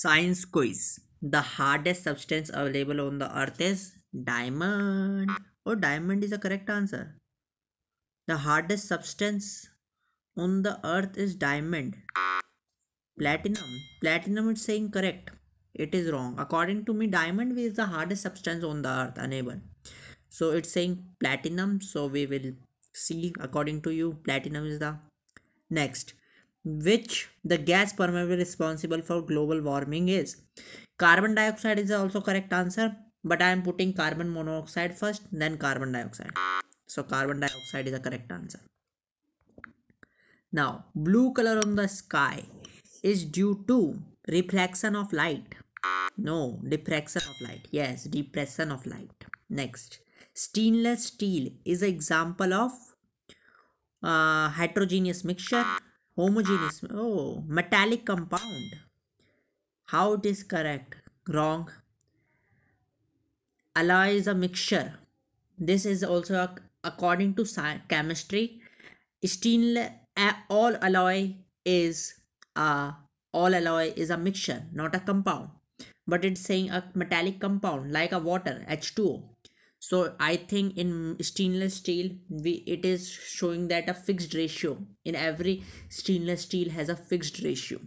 Science quiz. The hardest substance available on the earth is diamond. Oh, diamond is the correct answer. The hardest substance on the earth is diamond. Platinum. Platinum is saying correct. It is wrong. According to me, diamond is the hardest substance on the earth, unable. So it's saying platinum. So we will see. According to you, platinum is the next. Which the gas primarily responsible for global warming is? Carbon dioxide is also correct answer, but I am putting carbon monoxide first, then carbon dioxide. So carbon dioxide is the correct answer. Now, blue color on the sky is due to reflection of light. No, diffraction of light. Yes, depression of light. Next, stainless steel is an example of heterogeneous mixture, homogeneous, oh, metallic compound. How it is correct? Wrong. Alloy is a mixture. This is also according to chemistry. Stainless all alloy is a all alloy is a mixture, not a compound. But it's saying a metallic compound like a water H2O. So I think in stainless steel it is showing that a fixed ratio. In every stainless steel has a fixed ratio.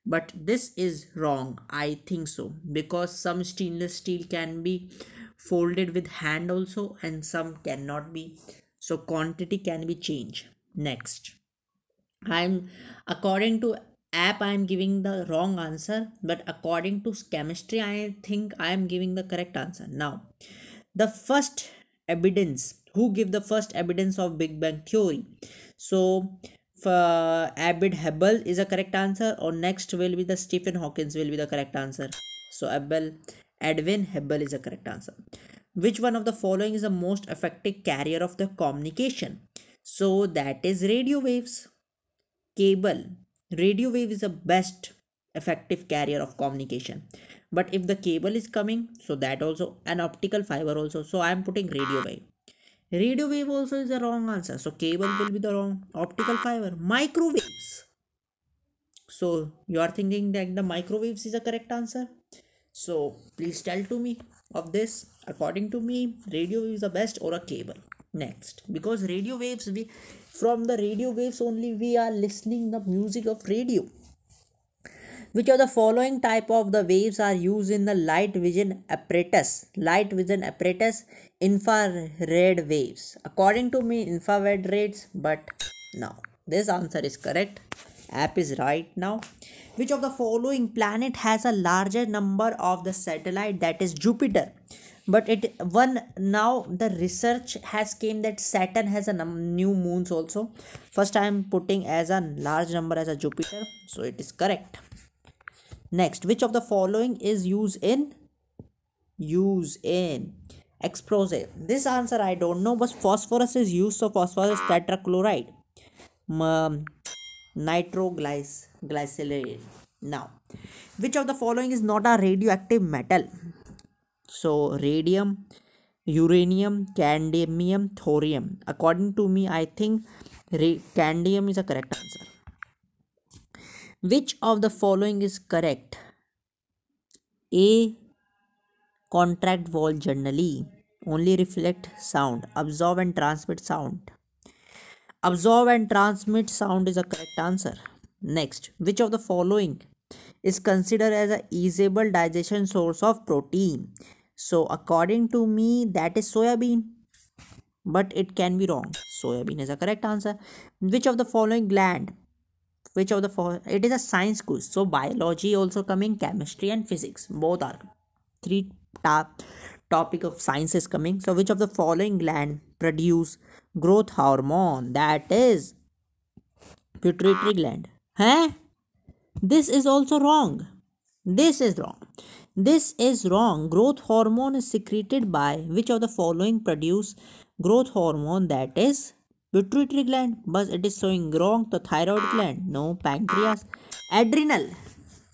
But this is wrong, I think so, because some stainless steel can be folded with hand also and some cannot be, so quantity can be changed. Next, I'm according to app I am giving the wrong answer, but according to chemistry I think I am giving the correct answer. Now, the first evidence, who give the first evidence of Big Bang theory? So for Abid Hubble is a correct answer, or next will be the Stephen Hawkins will be the correct answer. So Edwin Hubble is a correct answer. Which one of the following is the most effective carrier of the communication? So that is radio waves. Cable. Radio wave is the best effective carrier of communication. But if the cable is coming, so that also an optical fiber also. So I am putting radio wave. Radio wave also is the wrong answer. So cable will be the wrong. Optical fiber. Microwaves. So you are thinking that the microwaves is the correct answer. So please tell to me of this. According to me, radio wave is the best or a cable. Next, because radio waves, from the radio waves only we are listening the music of radio. Which of the following type of the waves are used in the light vision apparatus? Light vision apparatus, infrared waves. According to me, infrared rays, but no. This answer is correct. App is right now. Which of the following planet has a larger number of the satellite? That is Jupiter. But now the research has came that Saturn has a new moons also. First I am putting as a large number as a Jupiter, so it is correct. Next, which of the following is used in explosive? This answer I don't know, but phosphorus is used. So phosphorus tetrachloride, nitroglyceride. Now, which of the following is not a radioactive metal? So radium, uranium, cadmium, thorium. According to me, I think cadmium is a correct answer. Which of the following is correct? A. Contract wall generally only reflect sound, absorb and transmit sound. Absorb and transmit sound is a correct answer. Next, which of the following is considered as a easable digestion source of protein? So according to me, that is soybean, but it can be wrong. Soybean is a correct answer. Which of the following gland? Which of the following? It is a science quiz. So biology also coming, chemistry and physics. Both are three topic of science is coming. So which of the following gland produce growth hormone? That is pituitary gland. Huh? This is also wrong. This is wrong. This is wrong. Growth hormone is secreted by which of the following produce growth hormone? That is pituitary gland, but it is showing wrong. The thyroid gland, no. Pancreas. Adrenal,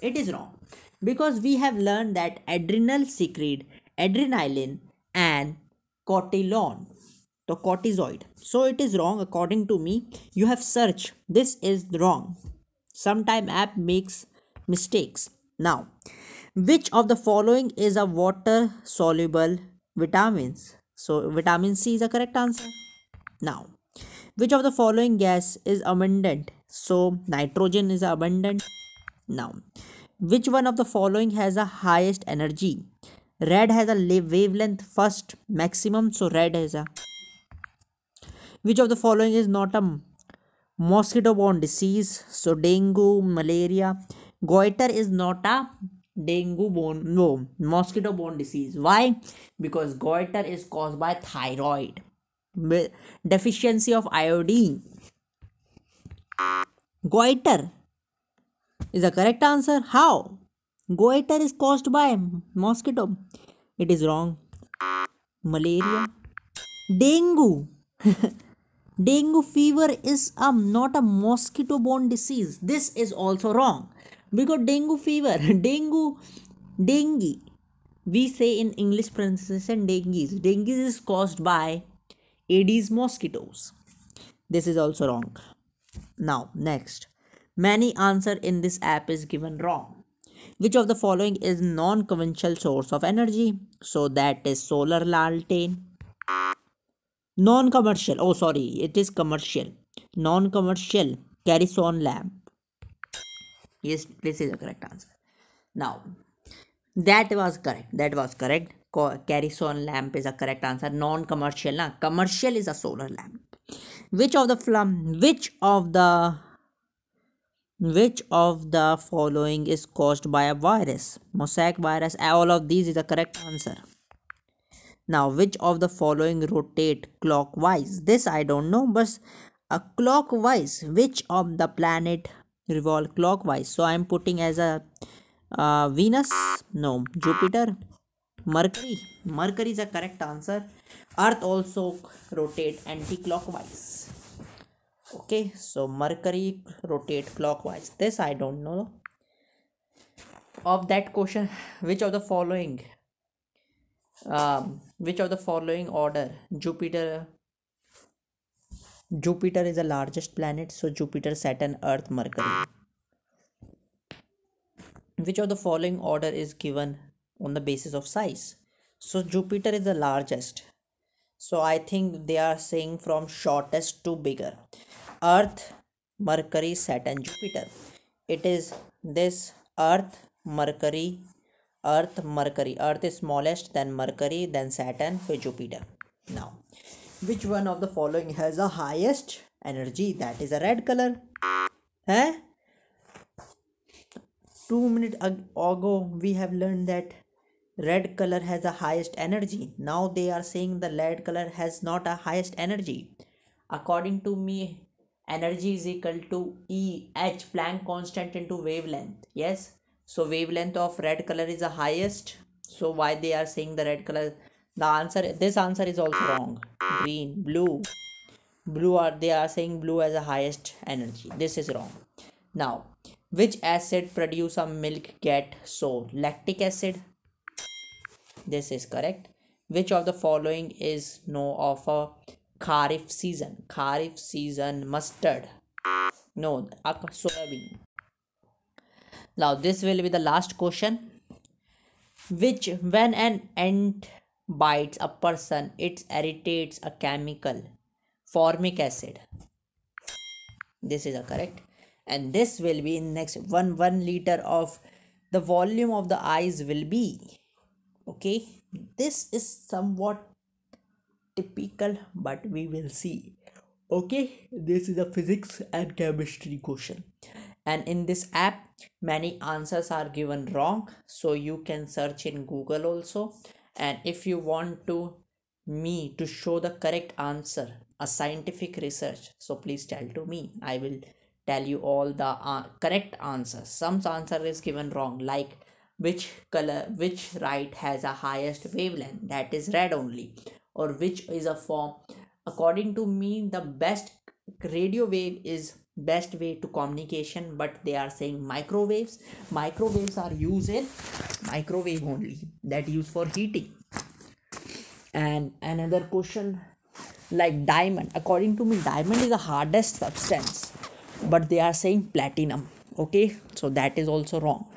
it is wrong, because we have learned that adrenal secrete adrenaline and cortisol, the cortisoid. So it is wrong according to me. You have searched, this is wrong. Sometime app makes mistakes. Now, Which of the following is a water soluble vitamins? So vitamin C is the correct answer. Now, which of the following gas is abundant? So nitrogen is abundant. Now, which one of the following has the highest energy? Red has a wavelength first maximum, so red is a. Which of the following is not a mosquito-borne disease? So dengue, malaria. Goiter is not a dengue-borne, no, mosquito-borne disease. Why? Because goiter is caused by thyroid deficiency of iodine. Goiter is the correct answer. How? Goiter is caused by mosquito. It is wrong. Malaria. Dengue. Dengue fever is not a mosquito borne disease. This is also wrong. Because dengue fever, dengue. We say in English pronunciation dengue. Dengue is caused by Aedes mosquitoes. This is also wrong. Now, next. Many answer in this app is given wrong. Which of the following is non-conventional source of energy? So that is solar lantern. Non-commercial. Oh, sorry. It is commercial. Non-commercial kerosene lamp. Yes, this is the correct answer. Now, that was correct. That was correct. Kerosene lamp is a correct answer. Non-commercial. Commercial is a solar lamp. Which of the following is caused by a virus? Mosaic virus. All of these is the correct answer. Now, which of the following rotate clockwise? This I don't know, but clockwise. Which of the planet revolve clockwise? So I am putting as a Venus. No, Jupiter. Mercury. Mercury is a correct answer. Earth also rotate anti-clockwise. Okay, so Mercury rotate clockwise. This I don't know. Of that question, which of the following order? Jupiter is the largest planet, so Jupiter, Saturn, Earth, Mercury. Which of the following order is given on the basis of size? So Jupiter is the largest, so I think they are saying from shortest to bigger. Earth, Mercury, Saturn, Jupiter. It is this Earth, Mercury, Earth is smallest, then Mercury, then Saturn, then Jupiter. Now, which one of the following has the highest energy? That is a red color. 2 minutes ago we have learned that red color has the highest energy. Now they are saying the red color has not a highest energy. According to me, energy is equal to H, Planck constant, into wavelength. Yes, so wavelength of red color is the highest. So why they are saying the red color? This answer is also wrong. Green, blue, they are saying blue as the highest energy. This is wrong. Now, which acid produce a milk get sour? Lactic acid. This is correct. Which of the following is no of a Kharif season? Kharif season mustard. No, soybean. Now this will be the last question. When an ant bites a person, it irritates a chemical, formic acid. This is a correct. And this will be in next 1 liter of the volume of the eyes will be. Okay, this is somewhat typical, but we will see. Okay, this is a physics and chemistry question, and in this app many answers are given wrong, so you can search in Google also. And if you want me to show the correct answer, a scientific research, so please tell to me. I will tell you all the correct answers. Some answer is given wrong, like which light has a highest wavelength? That is red only. Or which is a form? According to me, the best radio wave is best way to communication, but they are saying microwaves. Microwaves are used in microwave only, that used for heating. And another question, like diamond. According to me, diamond is the hardest substance, but they are saying platinum. Okay, so that is also wrong.